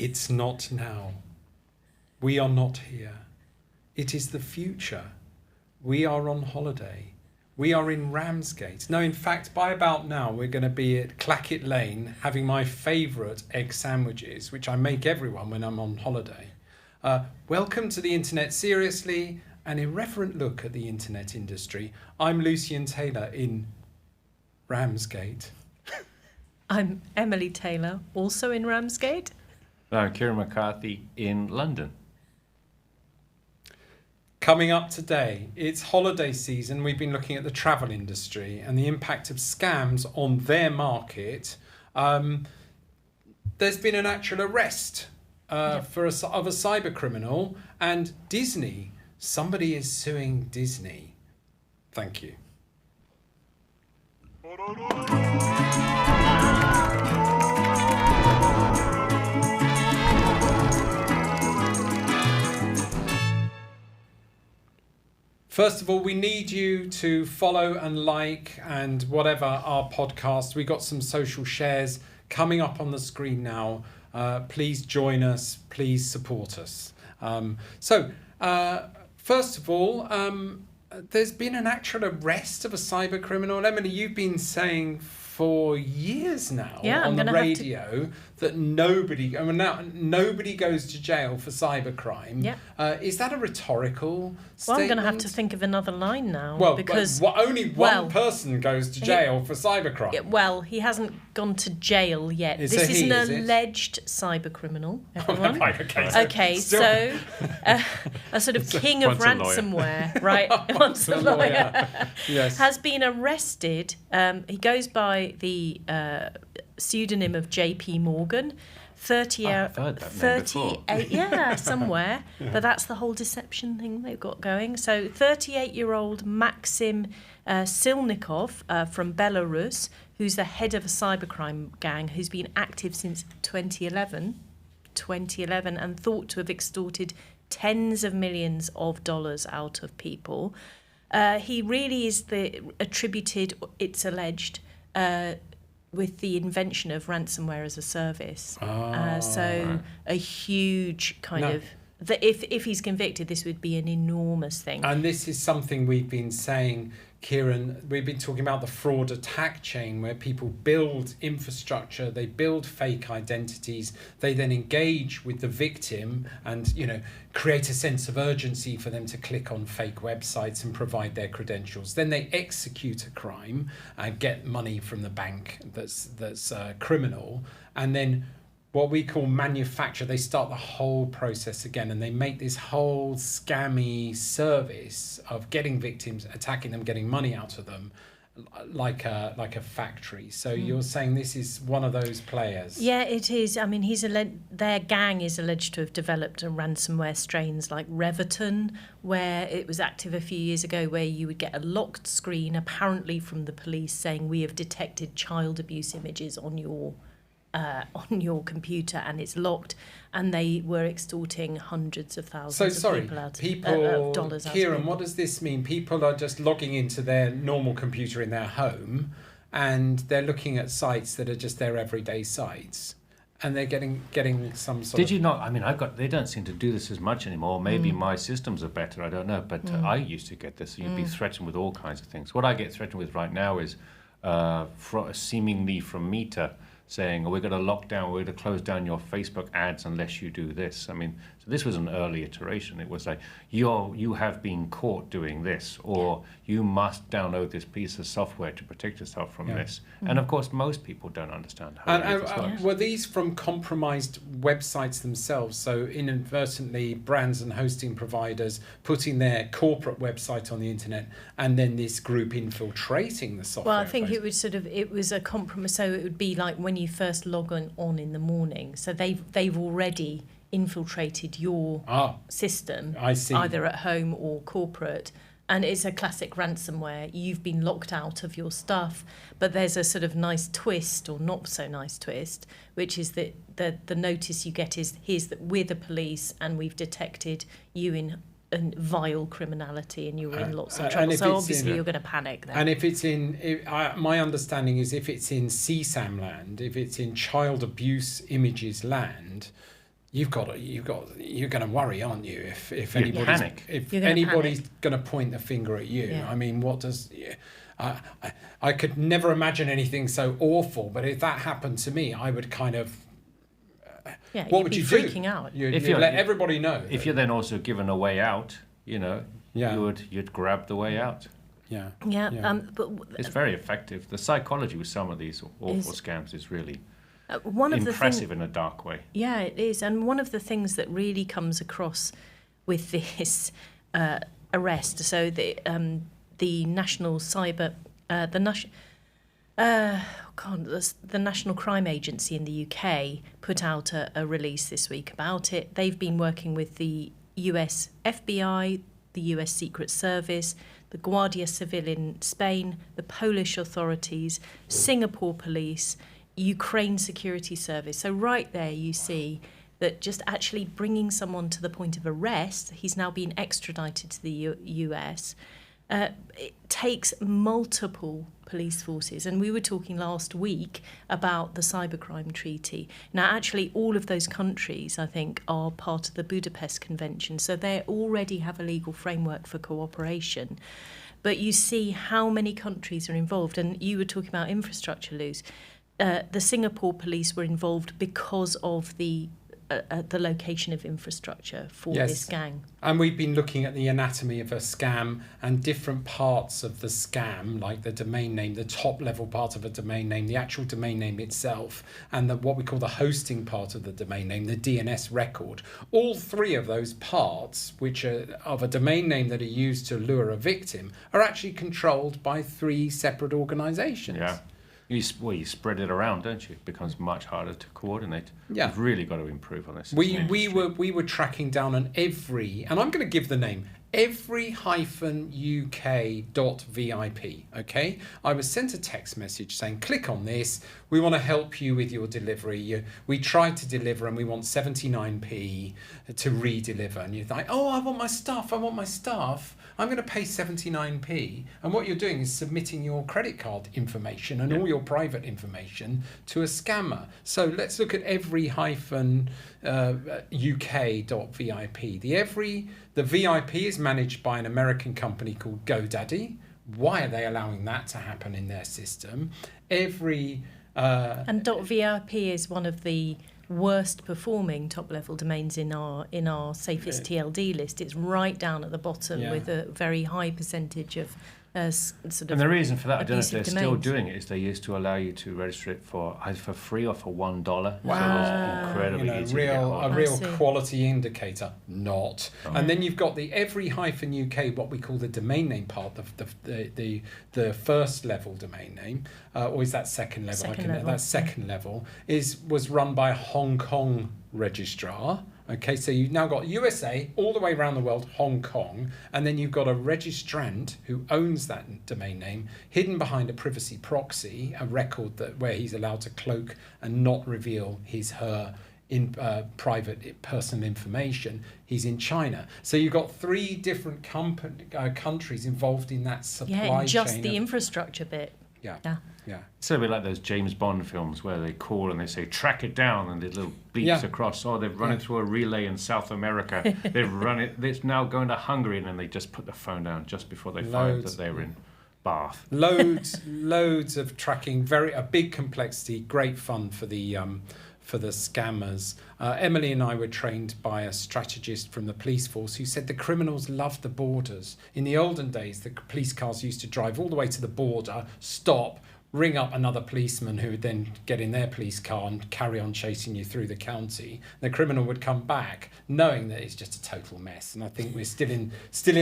It's not now. We are not here. It is the future. We are on holiday. We are in Ramsgate. No, in fact, by about now, we're going to be at Clackett Lane having my favourite egg sandwiches, which I make everyone when I'm on holiday. Welcome to the Internet Seriously, an irreverent look at the internet industry. I'm Lucien Taylor in Ramsgate. I'm Emily Taylor, also in Ramsgate. I'm Kieren McCarthy in London. Coming up today, it's holiday season. We've been looking at the travel industry and the impact of scams on their market. There's been an actual arrest of a cyber criminal, and Disney. Somebody is suing Disney. Thank you. First of all, we need you to follow and like and whatever our podcast. We got some social shares coming up on the screen now. Please join us. Please support us. First of all, there's been an actual arrest of a cyber criminal. Emily, you've been saying for years now on the radio that nobody goes to jail for cybercrime. Yeah. Is that a rhetorical statement? Well, I'm going to have to think of another line now. Well, because only one person goes to jail for cybercrime. Well, he hasn't gone to jail yet. This is an alleged cyber criminal, everyone. Okay, so a sort of king of ransomware, right? Once a lawyer. Yes. Has been arrested. He goes by the pseudonym of JP Morgan. 38, somewhere. But that's the whole deception thing they've got going. So 38-year-old Maxim Silnikov from Belarus, who's the head of a cybercrime gang who's been active since 2011 and thought to have extorted tens of millions of dollars out of people. He really is attributed, it's alleged, with the invention of ransomware as a service. A huge kind of... If he's convicted, this would be an enormous thing. And this is something we've been saying, Kieren. We've been talking about the fraud attack chain where people build infrastructure, they build fake identities, they then engage with the victim and, create a sense of urgency for them to click on fake websites and provide their credentials. Then they execute a crime and get money from the bank that's criminal, and then what we call manufacture, they start the whole process again, and they make this whole scammy service of getting victims, attacking them, getting money out of them, like a factory. So you're saying this is one of those players? Yeah, it is. I mean, their gang is alleged to have developed a ransomware strains like Reverton, where it was active a few years ago, where you would get a locked screen, apparently from the police, saying we have detected child abuse images on your computer and it's locked, and they were extorting hundreds of thousands of people out of dollars. Kieren, what does this mean? People are just logging into their normal computer in their home and they're looking at sites that are just their everyday sites, and they're getting some sort of... Did you not? I mean, they don't seem to do this as much anymore. Maybe my systems are better, I don't know. But I used to get this. You'd be threatened with all kinds of things. What I get threatened with right now is seemingly from Meta, saying, we're going to lock down, we're going to close down your Facebook ads unless you do this. I mean, so this was an early iteration. It was like, you have been caught doing this, or you must download this piece of software to protect yourself from this. And of course, most people don't understand how this works. Were these from compromised websites themselves? So inadvertently, brands and hosting providers putting their corporate website on the internet, and then this group infiltrating the software? Well, I think it was a compromise. So it would be like when you first log on in the morning. So they've already infiltrated your system, I see, either at home or corporate. And it's a classic ransomware. You've been locked out of your stuff, but there's a sort of nice twist, or not so nice twist, which is that the notice you get is, here's that we're the police and we've detected you in vile criminality and you were in lots of trouble. So obviously you're going to panic then. And if it's my understanding is if it's in CSAM land, if it's in child abuse images land, you're going to worry, aren't you? If You anybody's panic. if You're gonna anybody's going to point the finger at you. Yeah. I mean, what does? I could never imagine anything so awful. But if that happened to me, I would kind of. Yeah, What you'd would be you freaking do? out. You'd If you're- let everybody know. If you're then also given a way out, Yeah. you'd grab the way out. Yeah. Yeah, Yeah. but It's very effective. The psychology with some of these awful scams is really one of the things. impressive in a dark way. Yeah, it is. And one of the things that really comes across with this arrest, so the National Cyber, the National Crime Agency in the UK put out a release this week about it. They've been working with the US FBI, the US Secret Service, the Guardia Civil in Spain, the Polish authorities, Singapore police, Ukraine Security Service. So right there you see that just actually bringing someone to the point of arrest, he's now been extradited to the US, it takes multiple police forces. And we were talking last week about the Cybercrime Treaty. Now, actually, all of those countries, I think, are part of the Budapest Convention. So they already have a legal framework for cooperation. But you see how many countries are involved. And you were talking about infrastructure, Luz. The Singapore police were involved because of the location of infrastructure for this gang. And we've been looking at the anatomy of a scam and different parts of the scam, like the domain name, the top level part of a domain name, the actual domain name itself, and what we call the hosting part of the domain name, the DNS record. All three of those parts, which are of a domain name that are used to lure a victim, are actually controlled by three separate organizations. Yeah. You spread it around, don't you? It becomes much harder to coordinate. Yeah. We've really got to improve on this. as an We industry. were tracking down on every, and I'm going to give the name, every-uk.vip, okay? I was sent a text message saying, click on this, we want to help you with your delivery. We tried to deliver and we want 79p to re-deliver. And you're like, oh, I want my stuff. I'm going to pay 79p. And what you're doing is submitting your credit card information and all your private information to a scammer. So let's look at every-uk.vip. The VIP is managed by an American company called GoDaddy. Why are they allowing that to happen in their system? And .vip is one of the worst performing top level domains in our safest TLD list. It's right down at the bottom with a very high percentage of sort of. And the reason for that, I don't know if they're abusive still domains. doing it, is they used to allow you to register it for either for free or for $1. Wow. So it was incredibly easy to get a hold of. real I see. quality indicator. Not. And then you've got the every-uk, what we call the domain name part, the first level domain name, or is that second level? That second level was run by a Hong Kong registrar. Okay, so you've now got USA all the way around the world, Hong Kong, and then you've got a registrant who owns that domain name, hidden behind a privacy proxy, a record where he's allowed to cloak and not reveal her private personal information. He's in China. So you've got three different countries involved in that supply chain. Yeah, just the infrastructure bit. Yeah. It's a bit like those James Bond films where they call and they say, track it down, and the little beeps across. Oh, they've run it through a relay in South America. They've run it, it's now going to Hungary, and then they just put the phone down just before they find that they were in Bath. Loads of tracking, a big complexity, great fun for the scammers. Emily and I were trained by a strategist from the police force who said the criminals love the borders. In the olden days, the police cars used to drive all the way to the border, stop, ring up another policeman who would then get in their police car and carry on chasing you through the county. The criminal would come back knowing that it's just a total mess. And I think we're still in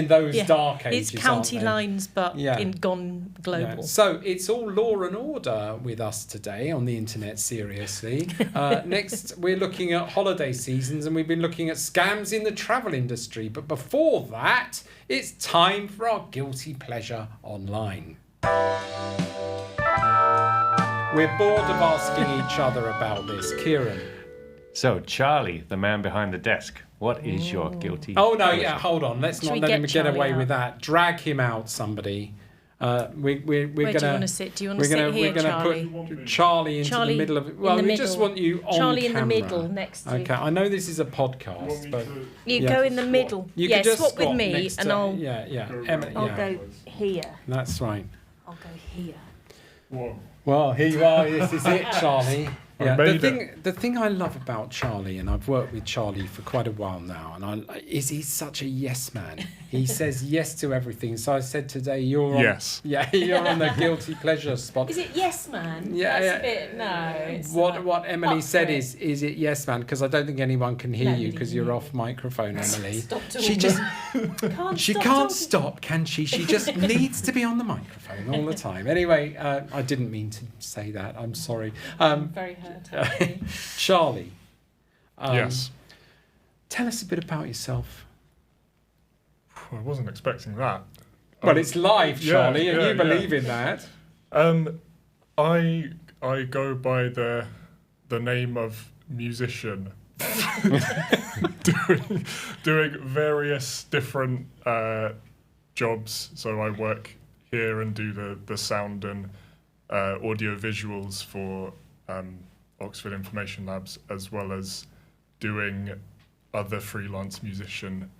those dark ages. It's county lines, but gone global. Yeah. So it's all law and order with us today on the internet, seriously. Next, we're looking at holiday seasons, and we've been looking at scams in the travel industry. But before that, it's time for our guilty pleasure online. We're bored of asking each other about this. Kieren. So, Charlie, the man behind the desk, what is your guilty Oh, no, pleasure? Hold on. Let's Should not we let get him get Charlie away out? with that. Drag him out, somebody. We're Where gonna. do you want to sit? Do you want to We're sit here, gonna Charlie? put Charlie into Charlie the middle of it. in Well, the we middle. just want you on Charlie camera. in the middle next to. Okay, I know this is a podcast, but You yeah. go in the middle. You yeah, could just swap with swap me, next and to- I'll Emily, I'll go here. That's right. I'll go here. Whoa. Well, here you are. This is it, Charlie. Yeah, made the thing I love about Charlie, and I've worked with Charlie for quite a while now, is he's such a yes man. He says yes to everything. So I said today, you're on, Yes. yeah, you're on the guilty pleasure spot. Is it yes man? Yeah, That's yeah. a bit, no. It's What Emily up said for it. is it yes man? Because I don't think anyone can hear you Nobody because can you're hear off microphone, Emily. Stop She talking. just Can't she stop can't talking. stop, can she? She just needs to be on the microphone all the time. Anyway, I didn't mean to say that. I'm sorry. I'm very hurt. actually. Charlie. Yes. Tell us a bit about yourself. I wasn't expecting that. Well, it's live, yeah, Charlie, and yeah, you believe in that. I go by the name of musician, doing various different jobs. So I work here and do the sound and audio visuals for Oxford Information Labs, as well as doing other freelance musician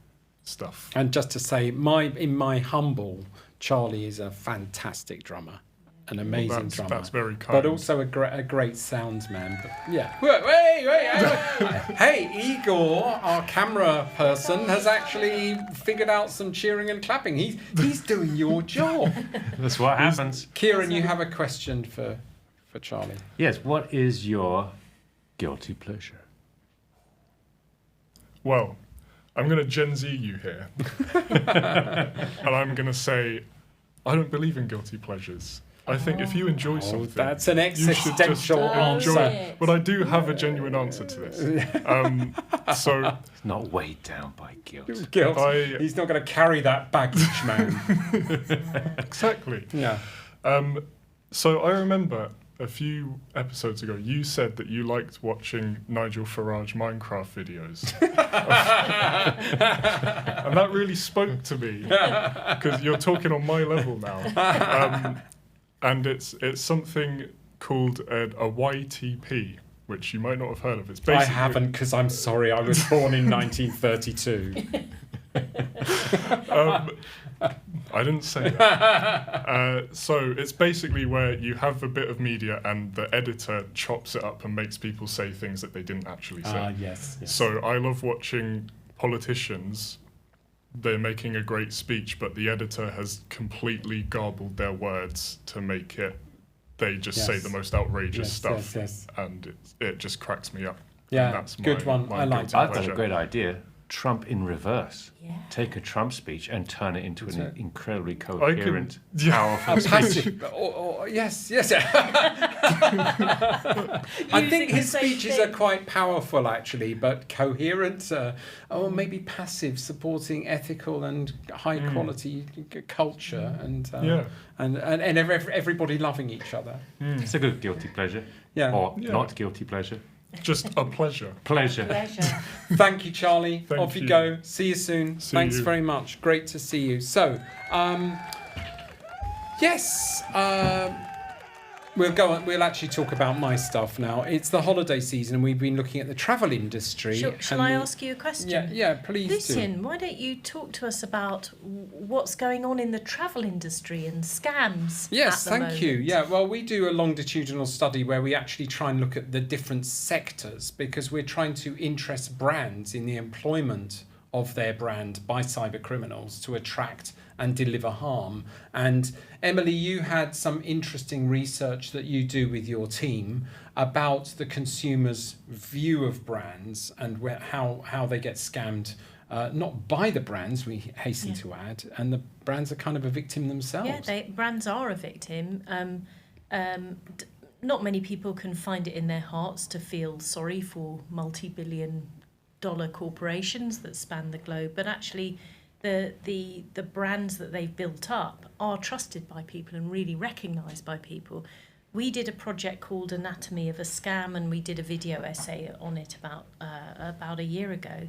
stuff. And just to say, in my humble, Charlie is a fantastic drummer, an amazing drummer. That's very kind. But also a great sounds man. But yeah. Wait. Hey, Igor, our camera person, has actually figured out some cheering and clapping. He's doing your job. That's what happens. Kieren, you have a question for Charlie. Yes, what is your guilty pleasure? Well, I'm going to Gen Z you here. And I'm going to say, I don't believe in guilty pleasures. I think if you enjoy something, That's an you should just existential enjoy answer. it. But I do have a genuine answer to this. So It's not weighed down by guilt. Guilt. I- He's not going to carry that baggage, man. exactly. Yeah. So I remember a few episodes ago, you said that you liked watching Nigel Farage Minecraft videos. And that really spoke to me, because you're talking on my level now. And it's something called a YTP, which you might not have heard of. It's basically, I haven't, because I'm sorry, I was born in 1932. I didn't say that. So it's basically where you have a bit of media and the editor chops it up and makes people say things that they didn't actually say. Yes. So I love watching politicians. They're making a great speech, but the editor has completely garbled their words to make it. They just say Yes. the most outrageous stuff, Yes. and it just cracks me up. Yeah, And that's good one. my I like guilty that. I've got pleasure. a great idea. Trump in reverse. Yeah. Take a Trump speech and turn it into That's an it. incredibly could- coherent, yeah. powerful A speech. passive, yes. I think his the same speeches are thing. quite powerful, actually, but coherent, or maybe passive, supporting ethical and high quality culture, and Yeah. and everybody loving each other. It's a good guilty pleasure. Yeah. Or Yeah. not guilty pleasure. Just a pleasure. Pleasure. Pleasure. Thank you, Charlie. Thank Off you you. go. See you soon. See Thanks you. very much. Great to see you. So, yes, we'll go on. We'll actually talk about my stuff now. It's the holiday season, and we've been looking at the travel industry. Shall I ask you a question? Yeah, please Lucien, why don't you talk to us about what's going on in the travel industry and scams? Yes, at the thank you. moment? Yeah, well, we do a longitudinal study where we actually try and look at the different sectors, because we're trying to interest brands in the employment of their brand by cyber criminals to attract and deliver harm. And Emily, you had some interesting research that you do with your team about the consumer's view of brands and how they get scammed, not by the brands, we hasten to add, and the brands are kind of a victim themselves. Yeah, brands are a victim. Not many people can find it in their hearts to feel sorry for multi-billion-dollar corporations that span the globe, but actually the brands that they've built up are trusted by people and really recognised by people. We did a project called Anatomy of a Scam, and we did a video essay on it about a year ago.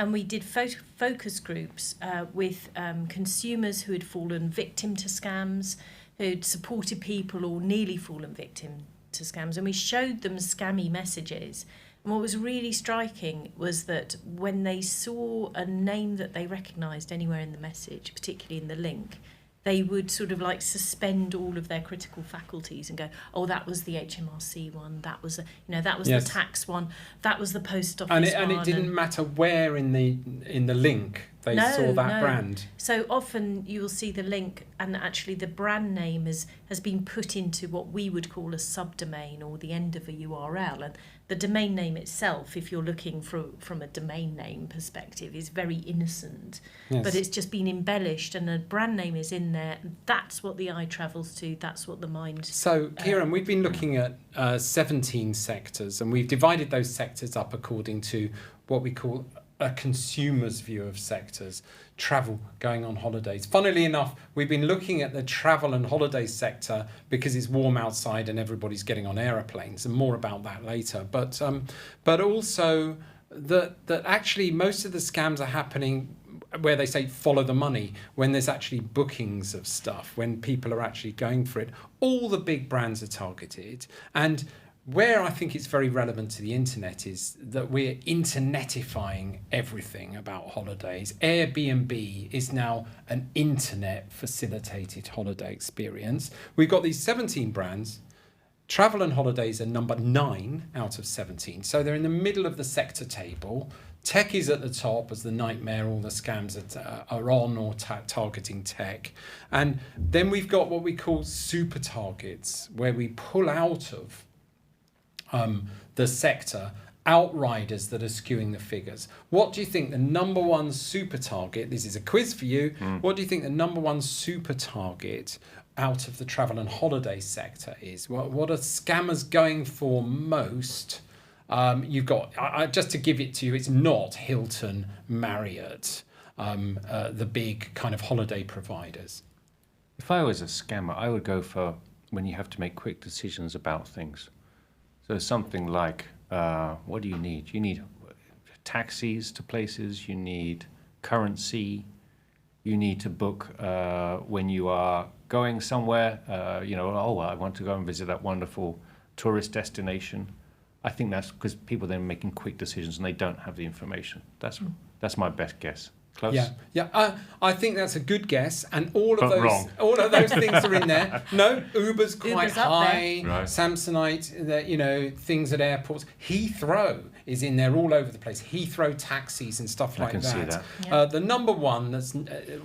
and we did focus groups with consumers who had fallen victim to scams, who'd supported people or nearly fallen victim to scams, and we showed them scammy messages. And what was really striking was that when they saw a name that they recognised anywhere in the message, particularly in the link, they would sort of like suspend all of their critical faculties and go, oh, that was the HMRC one, that was that was the tax one, that was the post office one. And it didn't matter where in the link they saw that brand. So often you will see the link, and actually the brand name has been put into what we would call a subdomain or the end of a URL. And the domain name itself, if you're looking from a domain name perspective, is very innocent. Yes. But it's just been embellished, and a brand name is in there. That's what the eye travels to. That's what the mind... So, Kieren, we've been looking at 17 sectors, and we've divided those sectors up according to what we call a consumer's view of sectors. Travel, going on holidays. Funnily enough, we've been looking at the travel and holiday sector because it's warm outside and everybody's getting on aeroplanes, and more about that later. But also that actually most of the scams are happening where they say follow the money, when there's actually bookings of stuff, when people are actually going for it. All the big brands are targeted, and where I think it's very relevant to the internet is that we're internetifying everything about holidays. Airbnb is now an internet facilitated holiday experience. We've got these 17 brands. Travel and holidays are number 9 out of 17. So they're in the middle of the sector table. Tech is at the top as the nightmare. All the scams are on or targeting tech. And then we've got what we call super targets, where we pull out of the sector outriders that are skewing the figures. What do you think the number one super target, this is a quiz for you, what do you think the number one super target out of the travel and holiday sector is? What are scammers going for most? You've got, just to give it to you, it's not Hilton, Marriott, the big kind of holiday providers. If I was a scammer, I would go for when you have to make quick decisions about things. So something like, what do you need? You need taxis to places, you need currency, you need to book when you are going somewhere, I want to go and visit that wonderful tourist destination. I think that's because people then are making quick decisions and they don't have the information. That's my best guess. Close? Yeah. I think that's a good guess, and all of those things are in there. No, Uber's quite high. Right. Samsonite, things at airports. Heathrow is in there all over the place. Heathrow taxis and stuff like that. I can see that. Yeah. The number one that's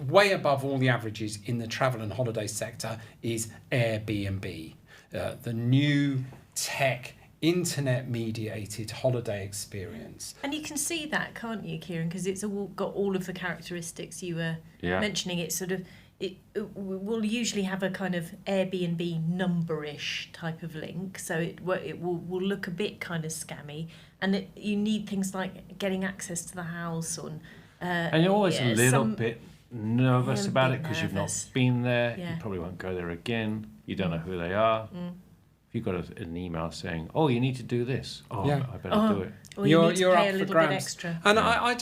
way above all the averages in the travel and holiday sector is Airbnb, the new tech internet-mediated holiday experience. And you can see that, can't you, Kieren? Because it's all got all of the characteristics you were mentioning. It's sort of, it will usually have a kind of Airbnb number-ish type of link, so it will look a bit kind of scammy. And you need things like getting access to the house, and you're always a little bit nervous about it because you've not been there. Yeah. You probably won't go there again. You don't know who they are. You've got an email saying, "Oh, you need to do this." I better do it. Or you need to pay a little bit extra. And I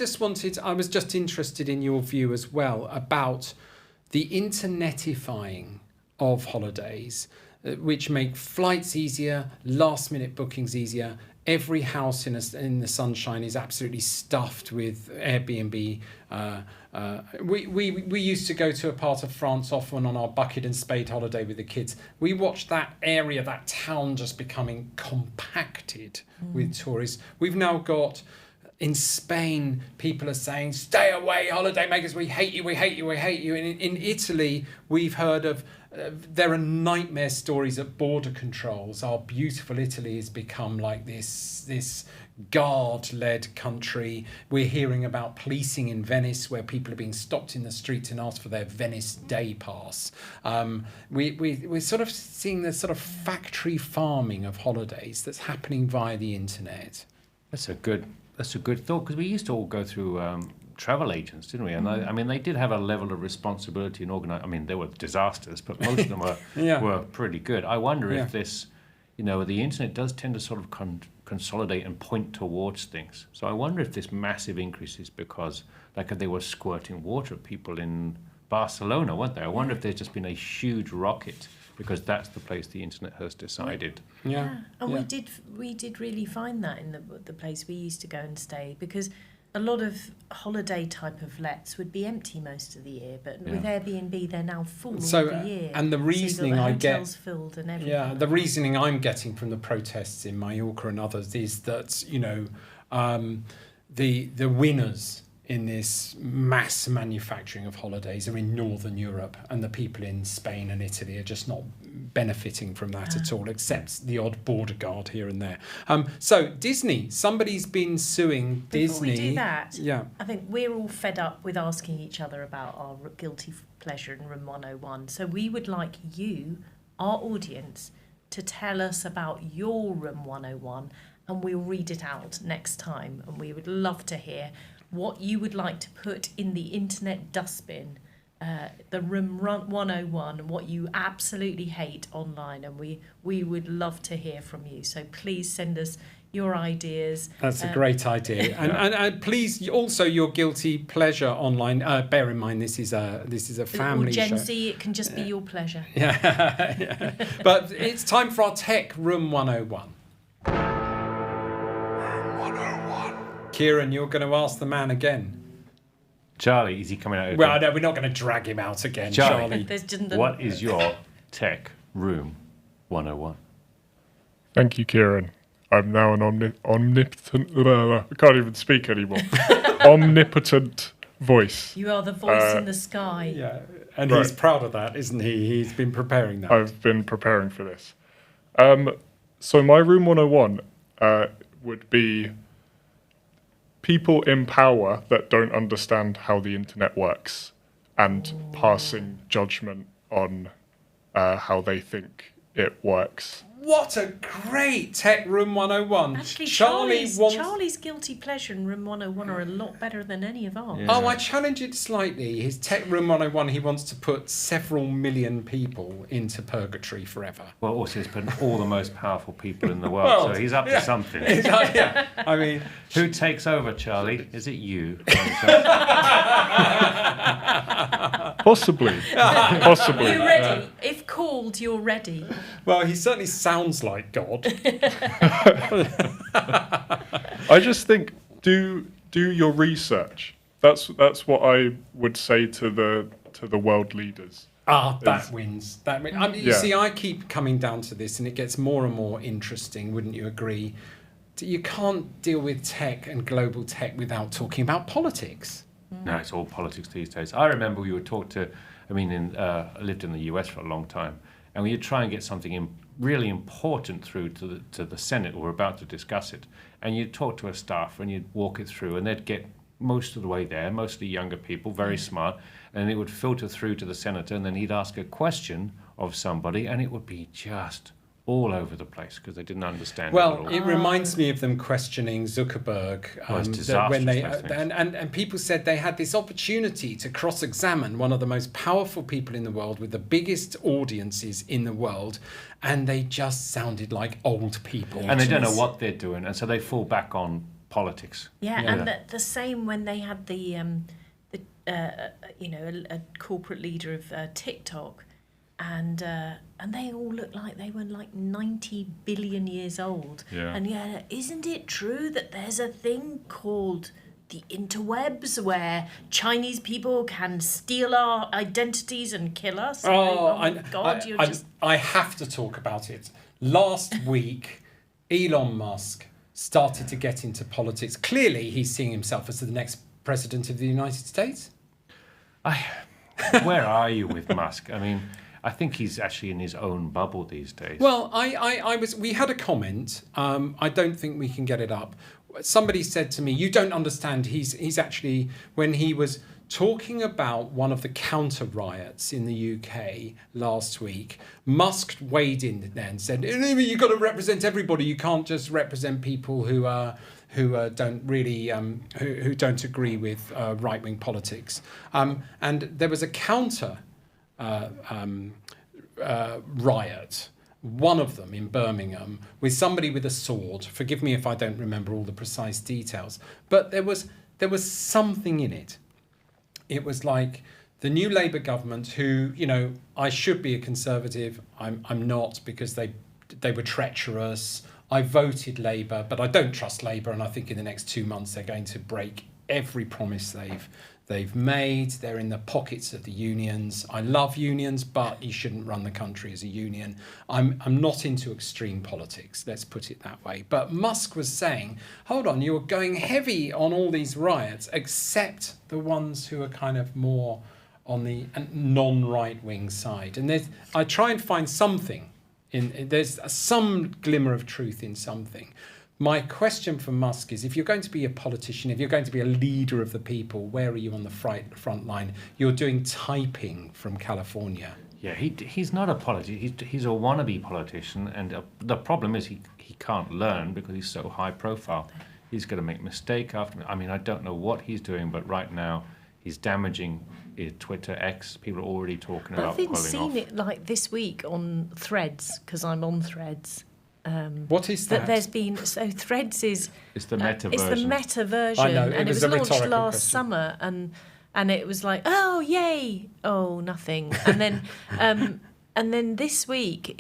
was just interested in your view as well about the internetifying of holidays, which make flights easier, last-minute bookings easier. Every house in the sunshine is absolutely stuffed with Airbnb. We used to go to a part of France often on our bucket and spade holiday with the kids. We watched that area, that town just becoming compacted with tourists. We've now got, in Spain, people are saying, stay away, holiday makers, we hate you, we hate you, we hate you. In Italy, we've heard of, there are nightmare stories at border controls. Our beautiful Italy has become like this guard-led country. We're hearing about policing in Venice, where people are being stopped in the streets and asked for their Venice day pass. We're sort of seeing this sort of factory farming of holidays that's happening via the internet. That's a good thought, because we used to all go through travel agents, didn't we? And they did have a level of responsibility and organize. They were disasters, but most of them were pretty good. I wonder if this, the internet does tend to sort of consolidate and point towards things. So I wonder if this massive increase is because, like, they were squirting water at people in Barcelona, weren't they? I wonder if there's just been a huge rocket because that's the place the internet has decided. Yeah. And we did really find that in the place we used to go and stay, because a lot of holiday type of lets would be empty most of the year, but with Airbnb they're now full all the year. And the reasoning so I get, hotels filled and everything. Yeah, the reasoning I'm getting from the protests in Mallorca and others is that the winners in this mass manufacturing of holidays are in Northern Europe, and the people in Spain and Italy are just not benefiting from that at all, except the odd border guard here and there. So Disney, somebody's been suing Disney. Before we do that, I think we're all fed up with asking each other about our guilty pleasure in Room 101. So we would like you, our audience, to tell us about your Room 101, and we'll read it out next time. And we would love to hear what you would like to put in the internet dustbin, the Room 101, what you absolutely hate online, and we would love to hear from you. So please send us your ideas. That's a great idea, and please also your guilty pleasure online. Bear in mind this is a family Gen show. Z, it can just be your pleasure. Yeah. But it's time for our Tech Room 101. Kieren, you're going to ask the man again. Charlie, is he coming out? Well, no, we're not going to drag him out again, Charlie. What is your Tech Room 101? Thank you, Kieren. I'm now an omnipotent... I can't even speak anymore. Omnipotent voice. You are the voice in the sky. Yeah, and he's proud of that, isn't he? He's been preparing that. I've been preparing for this. So my Room 101 would be people in power that don't understand how the internet works and passing judgment on how they think it works. What a great Tech Room 101. Actually, Charlie's guilty pleasure in Room 101 are a lot better than any of ours. Yeah. Oh, I challenge it slightly. His Tech Room 101, he wants to put several million people into purgatory forever. Well, also he's putting all the most powerful people in the world, so he's up to something. Yeah, I mean... Who takes over, Charlie? Is it you? Possibly. Possibly. You're ready. If called, you're ready. Well, he certainly sounds like God. I just think do your research. That's what I would say to the world leaders. That wins. I mean, you see, I keep coming down to this, and it gets more and more interesting. Wouldn't you agree? You can't deal with tech and global tech without talking about politics. No, it's all politics these days. I remember we would talk to, I lived in the US for a long time, and we'd try and get something really important through to the Senate, or we're about to discuss it, and you'd talk to a staffer and you'd walk it through, and they'd get most of the way there, mostly younger people, very smart, and it would filter through to the senator, and then he'd ask a question of somebody, and it would be just all over the place because they didn't understand it at all. It reminds me of them questioning Zuckerberg when they and people said they had this opportunity to cross-examine one of the most powerful people in the world with the biggest audiences in the world, and they just sounded like old people. And they don't know what they're doing, and so they fall back on politics. And the same when they had a corporate leader of TikTok. And they all looked like they were like 90 billion years old. Yeah. And isn't it true that there's a thing called the interwebs where Chinese people can steal our identities and kill us? I have to talk about it. Last week, Elon Musk started to get into politics. Clearly, he's seeing himself as the next president of the United States. Where are you with Musk? I mean, I think he's actually in his own bubble these days. Well, we had a comment. I don't think we can get it up. Somebody said to me, "You don't understand. He's actually, when he was talking about one of the counter riots in the UK last week, Musk weighed in there and said, "You've got to represent everybody. You can't just represent people who don't really who don't agree with right-wing politics." And there was a counter riot one of them in Birmingham, with somebody with a sword. Forgive me if I don't remember all the precise details, but there was something in it. It was like the new Labour government, who, you know, I should be a Conservative. I'm not, because they were treacherous. I voted Labour, but I don't trust Labour, and I think in the next 2 months they're going to break every promise they've made. They're in the pockets of the unions. I love unions, but you shouldn't run the country as a union. I'm not into extreme politics, let's put it that way. But Musk was saying, hold on, you're going heavy on all these riots, except the ones who are kind of more on the non-right-wing side. And I try and find something. There's some glimmer of truth in something. My question for Musk is, if you're going to be a politician, if you're going to be a leader of the people, where are you on the front line? You're doing typing from California. Yeah, he's not a politician. He's a wannabe politician, and the problem is he can't learn because he's so high profile. He's going to make mistake after. I mean, I don't know what he's doing, but right now he's damaging Twitter, X. People are already talking about. I've been pulling seeing off. it like this week on Threads, because I'm on Threads. What is that? There's been, so Threads is It's the meta it's version. the meta version, I know, and it was a launched rhetorical last question. summer, and it was like, oh yay, oh nothing, and then and then this week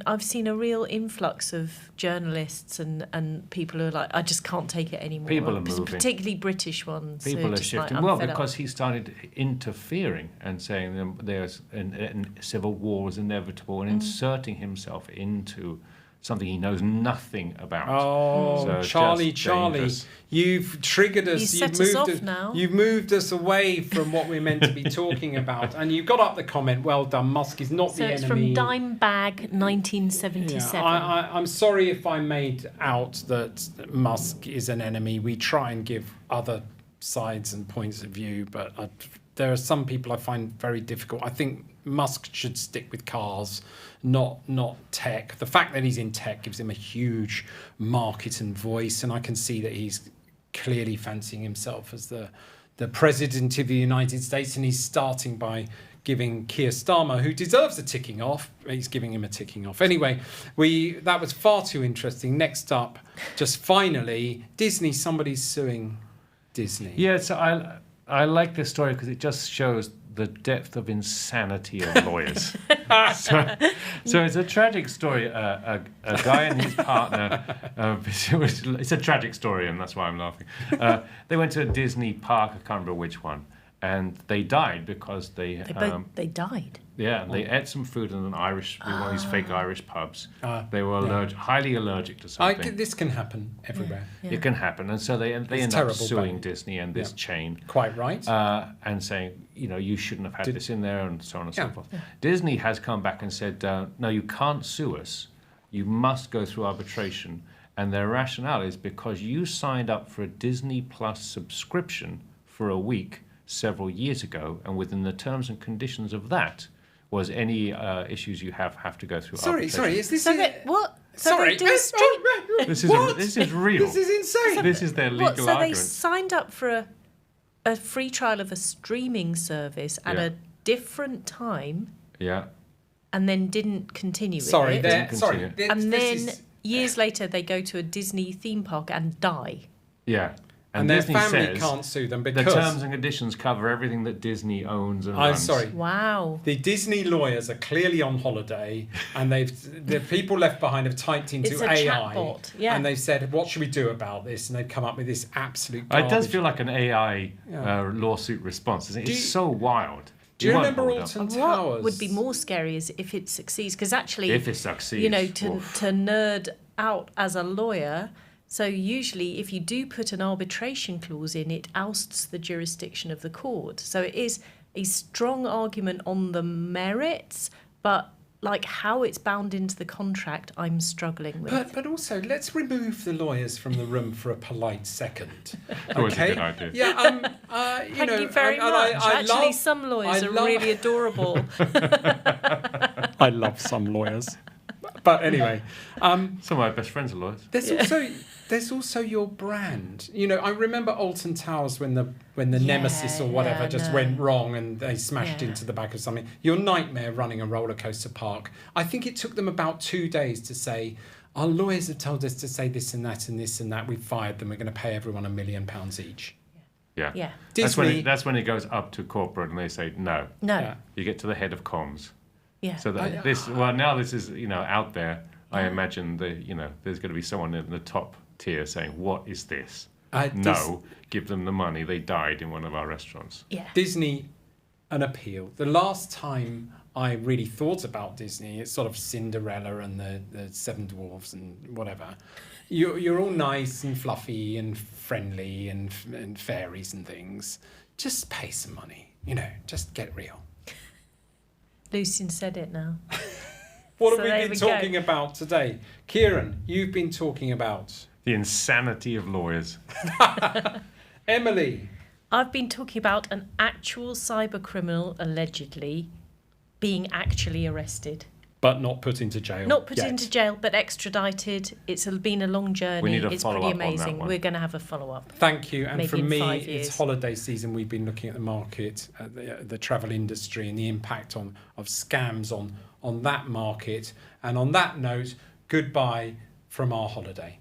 I've seen a real influx of journalists and people who are like, I just can't take it anymore. People are moving. Particularly British ones. who People are just like, shifting. I'm Well, fed up. because he started interfering and saying there's an civil war is inevitable and inserting himself into something he knows nothing about. Oh, So Charlie, just Charlie, dangerous. you've triggered us. You set You've us moved off now. You've moved us away from what we're meant to be talking about. And you got up the comment, well done, Musk is not So the it's enemy. from Dimebag 1977. I'm sorry if I made out that Musk is an enemy. We try and give other sides and points of view, but there are some people I find very difficult. I think Musk should stick with cars, not tech. The fact that he's in tech gives him a huge market and voice, and I can see that he's clearly fancying himself as the president of the United States, and he's starting by giving Keir Starmer, who deserves a ticking off, he's giving him a ticking off. Anyway, that was far too interesting. Next up, just finally, Disney. Somebody's suing Disney. Yeah, so I like this story because it just shows the depth of insanity of lawyers. so it's a tragic story. A guy and his partner. It's a tragic story, and that's why I'm laughing. They went to a Disney park. I can't remember which one, and they died because they died. Yeah, they ate some food in one of these fake Irish pubs. They were highly allergic to something. This can happen everywhere. Yeah. It can happen, and so they end up terrible, suing but- Disney and this chain. Quite right. And saying, you shouldn't have had this in there, and so on and so Yeah. forth. Disney has come back and said, no, you can't sue us. You must go through arbitration. And their rationale is because you signed up for a Disney Plus subscription for a week several years ago, and within the terms and conditions of that was any issues you have to go through arbitration. Sorry, is this... What? So Sorry. they do a stream. This is What? this is real. This is insane. This is their legal What? So they argument. signed up for a free trial of a streaming service at Yeah. a different time, Yeah. and then didn't continue with Sorry, it. there. Continue. Sorry. And then years later, they go to a Disney theme park and die. Yeah. And their Disney family says can't sue them the because... terms and conditions cover everything that Disney owns and I'm runs. sorry. Wow. The Disney lawyers are clearly on holiday, and the people left behind have typed into It's a AI, chatbot, yeah. and they've said, "What should we do about this?" And they've come up with this absolute. It does garbage. feel like an AI Yeah. lawsuit response, isn't it? Do It's you- so wild. Do you It won't remember hold up. Alton And Towers? what would be more scary is if it succeeds, because actually, If it succeeds. to oof. nerd out as a lawyer. So usually, if you do put an arbitration clause in, it ousts the jurisdiction of the court. So it is a strong argument on the merits, but like how it's bound into the contract, I'm struggling with. But also, let's remove the lawyers from the room for a polite second. Always a Okay? good idea. Yeah. Thank you very much. Actually, some lawyers are really adorable. I love some lawyers. But anyway, Some of my best friends are lawyers. there's also there's also your brand. You know, I remember Alton Towers when the Nemesis or whatever went wrong and they smashed into the back of something. Your nightmare running a roller coaster park. I think it took them about 2 days to say, our lawyers have told us to say this and that and this and that. We've fired them. We're going to pay everyone £1 million each. Yeah. Disney, That's when it goes up to corporate and they say no. No. You get to the head of comms. Yeah. So that now this is out there. I imagine there's going to be someone in the top tier saying, "What is this?" No, give them the money. They died in one of our restaurants. Yeah. Disney, an appeal. The last time I really thought about Disney, it's sort of Cinderella and the Seven Dwarfs and whatever. You're all nice and fluffy and friendly and fairies and things. Just pay some money. Just get real. Lucien said it now. What So have we there been we talking go. about today? Kieren, you've been talking about... The insanity of lawyers. Emily. I've been talking about an actual cyber criminal allegedly being actually arrested. But not put into jail. Not put yet. into jail, but extradited. It's been a long journey. We need a it's follow-up pretty on that amazing. one. We're going to have a follow-up. Thank you. And Maybe for in me, 5 it's years. holiday season. We've been looking at the market, the travel industry and the impact of scams on that market. And on that note, goodbye from our holiday.